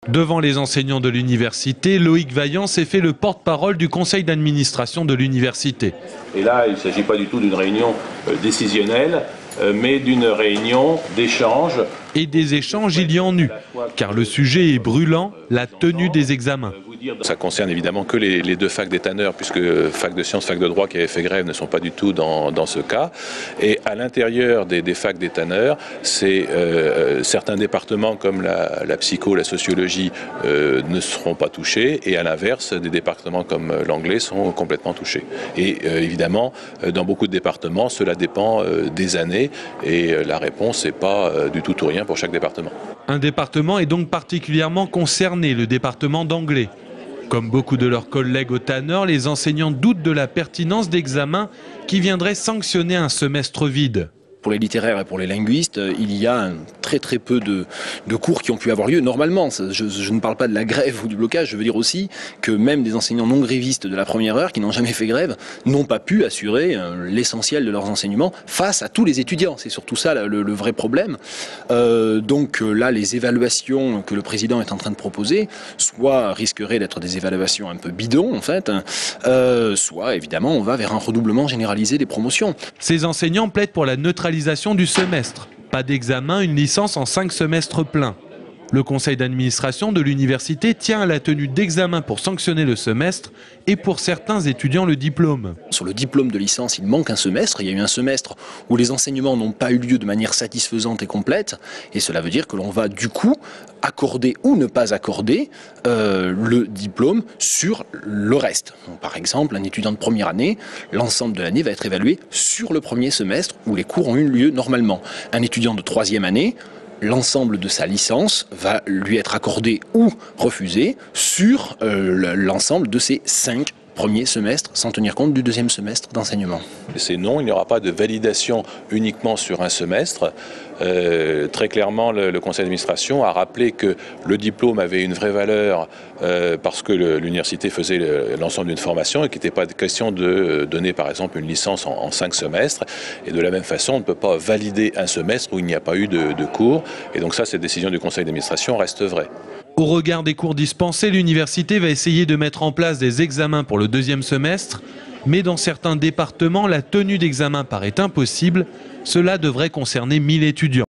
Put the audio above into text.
Devant les enseignants de l'université, Loïc Vaillant s'est fait le porte-parole du conseil d'administration de l'université. Et là, il ne s'agit pas du tout d'une réunion décisionnelle, mais d'une réunion d'échange. Et des échanges, il y en eut, car le sujet est brûlant, la tenue des examens. Ça concerne évidemment que les deux facs des tanneurs, puisque fac de sciences, fac de droit qui avaient fait grève ne sont pas du tout dans ce cas. Et à l'intérieur des facs des tanneurs, c'est certains départements comme la psycho, la sociologie ne seront pas touchés, et à l'inverse, des départements comme l'anglais sont complètement touchés. Et évidemment, dans beaucoup de départements, cela dépend des années, et la réponse n'est pas du tout ou rien pour chaque département. Un département est donc particulièrement concerné, le département d'anglais. Comme beaucoup de leurs collègues au Tanneur, les enseignants doutent de la pertinence d'examens qui viendraient sanctionner un semestre vide. Pour les littéraires et pour les linguistes, il y a très peu de cours qui ont pu avoir lieu normalement. Je ne parle pas de la grève ou du blocage, je veux dire aussi que même des enseignants non grévistes de la première heure qui n'ont jamais fait grève n'ont pas pu assurer l'essentiel de leurs enseignements face à tous les étudiants. C'est surtout ça le vrai problème. Donc là, les évaluations que le président est en train de proposer, soit risqueraient d'être des évaluations un peu bidons en fait, soit évidemment on va vers un redoublement généralisé des promotions. Ces enseignants plaident pour la neutralisation du semestre. Pas d'examen, une licence en 5 semestres pleins. Le conseil d'administration de l'université tient à la tenue d'examens pour sanctionner le semestre et pour certains étudiants le diplôme. Sur le diplôme de licence, il manque un semestre. Il y a eu un semestre où les enseignements n'ont pas eu lieu de manière satisfaisante et complète. Et cela veut dire que l'on va du coup accorder ou ne pas accorder le diplôme sur le reste. Donc, par exemple, un étudiant de première année, l'ensemble de l'année va être évalué sur le premier semestre où les cours ont eu lieu normalement. Un étudiant de troisième année, l'ensemble de sa licence va lui être accordé ou refusé sur l'ensemble de ses 5 premiers semestres, sans tenir compte du deuxième semestre d'enseignement. C'est non, il n'y aura pas de validation uniquement sur un semestre. Très clairement, le conseil d'administration a rappelé que le diplôme avait une vraie valeur parce que l'université faisait l'ensemble d'une formation et qu'il n'était pas question de donner par exemple une licence en 5 semestres. Et de la même façon, on ne peut pas valider un semestre où il n'y a pas eu de cours. Et donc ça, cette décision du conseil d'administration reste vraie. Au regard des cours dispensés, l'université va essayer de mettre en place des examens pour le deuxième semestre. Mais dans certains départements, la tenue d'examen paraît impossible. Cela devrait concerner 1000 étudiants.